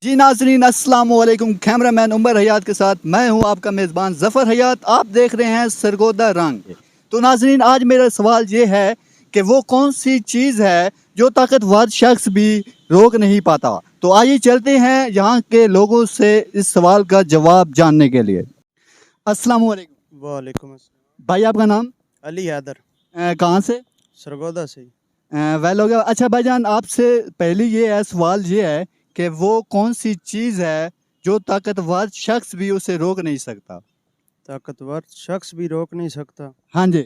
जी नाजरीन अस्सलाम वालेकुम। कैमरामैन उमर हयात के साथ मैं हूं आपका मेज़बान ज़फ़र हयात। आप देख रहे हैं सरगोदा रंग। तो नाजरीन आज मेरा सवाल ये है कि वो कौन सी चीज़ है जो ताकतवर शख्स भी रोक नहीं पाता। तो आइए चलते हैं यहाँ के लोगों से इस सवाल का जवाब जानने के लिए। अस्सलाम वालेकुम वालेकुम अस्सलाम। भाई, आपका नाम? अली हैदर, कहाँ से? सरगोदा से। वेल हो गया। अच्छा भाईजान, आपसे पहले ये है, सवाल ये है कि वो कौन सी चीज़ है जो ताकतवर शख्स भी उसे रोक नहीं सकता। ताकतवर शख्स भी रोक नहीं सकता। हाँ जी।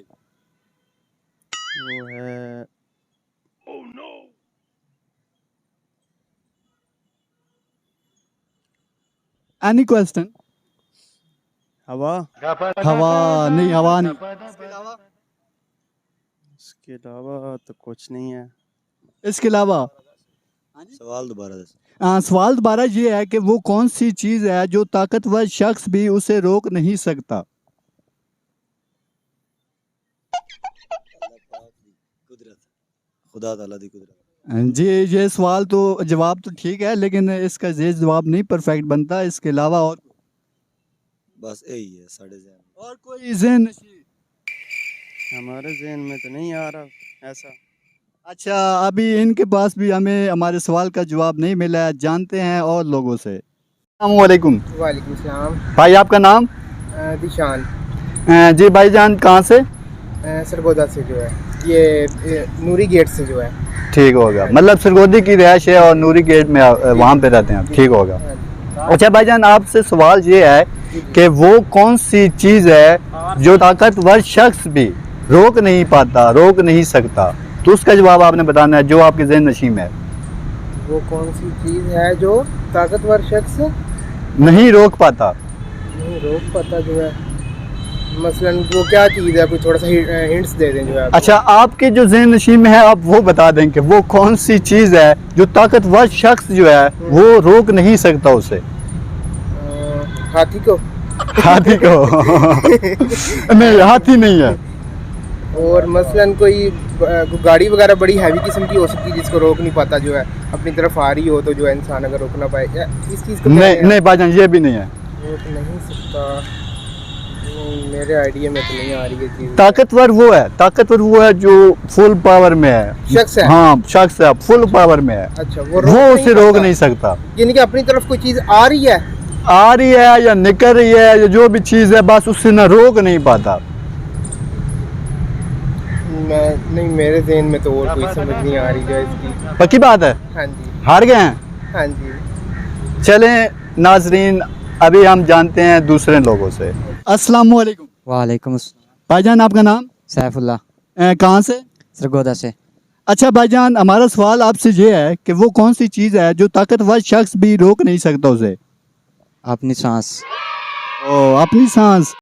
वो है एनी क्वेश्चन? हवा। हवा नहीं, हवा नहीं। इसके अलावा? इसके अलावा तो कुछ नहीं है। इसके अलावा सवाल दोबारा दस। सवाल दोबारा ये है कि वो कौन सी चीज़ है जो ताकतवर शख्स भी उसे रोक नहीं सकता। खुदा ताला दी कुदरत। जी, ये सवाल तो जवाब तो ठीक है, लेकिन इसका ये जवाब नहीं परफेक्ट बनता। इसके अलावा और बस यही है साढ़े ज़हन। और कोई ज़हन नशीं? हमारे ज़हन में तो नहीं आ रहा ऐसा। अच्छा, अभी इनके पास भी हमें हमारे सवाल का जवाब नहीं मिला है। जानते हैं और लोगों से। अस्सलाम वालेकुम वालेकुम सलाम। भाई, आपका नाम? दिशान। जी भाईजान, कहाँ से? सरगोदा से जो है, ये नूरी गेट से जो है। ठीक होगा, मतलब सरगोदी की रिहाइश है और नूरी गेट में वहाँ पे रहते हैं। ठीक होगा। अच्छा भाईजान, आपसे सवाल ये है कि वो कौन सी चीज़ है जो ताकतवर शख्स भी रोक नहीं पाता, रोक नहीं सकता। तो उसका जवाब आपने बताना है जो आपके ज़हन नशीं में है। वो कौन सी चीज़ है जो ताकतवर शख्स नहीं रोक पाता। नहीं रोक पाता जो है, मसलन वो क्या चीज़ है, कोई थोड़ा सा हिंट्स दे दें जो है। अच्छा, आपके जो ज़हन नशीं में है आप वो बता दें कि वो कौन सी चीज़ है जो ताकतवर शख्स जो है वो रोक नहीं सकता उसे। हाथी को। हाथी को? नहीं, हाथी नहीं है। और मसलन कोई गाड़ी वगैरह बड़ी हैवी किस्म की हो सकती है जिसको रोक नहीं पाता जो है, अपनी तरफ आ रही हो तो जो है इंसान अगर रोक ना पाए, या इस चीज़ को नहीं नहीं भाईजान, ये भी नहीं है। रोक नहीं सकता। मेरे आइडिया में तो नहीं आ रही है चीज़। ताकतवर वो है जो फुल पावर में है। शख्स है। हाँ, शख्स है, फुल पावर में है। अच्छा, वो रोक उसे रोक पाता। नहीं सकता। यानी कि अपनी तरफ कोई चीज़ आ रही है, या निकल रही है या जो भी चीज़ है, बस उससे ना रोक नहीं पाता। नहीं मेरे ज़हन में तो और कोई समझ नहीं आ रही है इसकी। पक्की बात है? हाँ जी। हार गए हैं? हाँ जी। चलें नाजरीन, अभी हम जानते हैं दूसरे लोगों से। अस्सलाम वालेकुम वालेकुम भाईजान, आपका नाम? सैफुल्ला, कहाँ से? सरगोदा से। अच्छा भाईजान, हमारा सवाल आपसे ये है कि वो कौन सी चीज़ है जो ताकतवर शख्स भी रोक नहीं सकता उसे। अपनी सांस। ओ, अपनी सांस।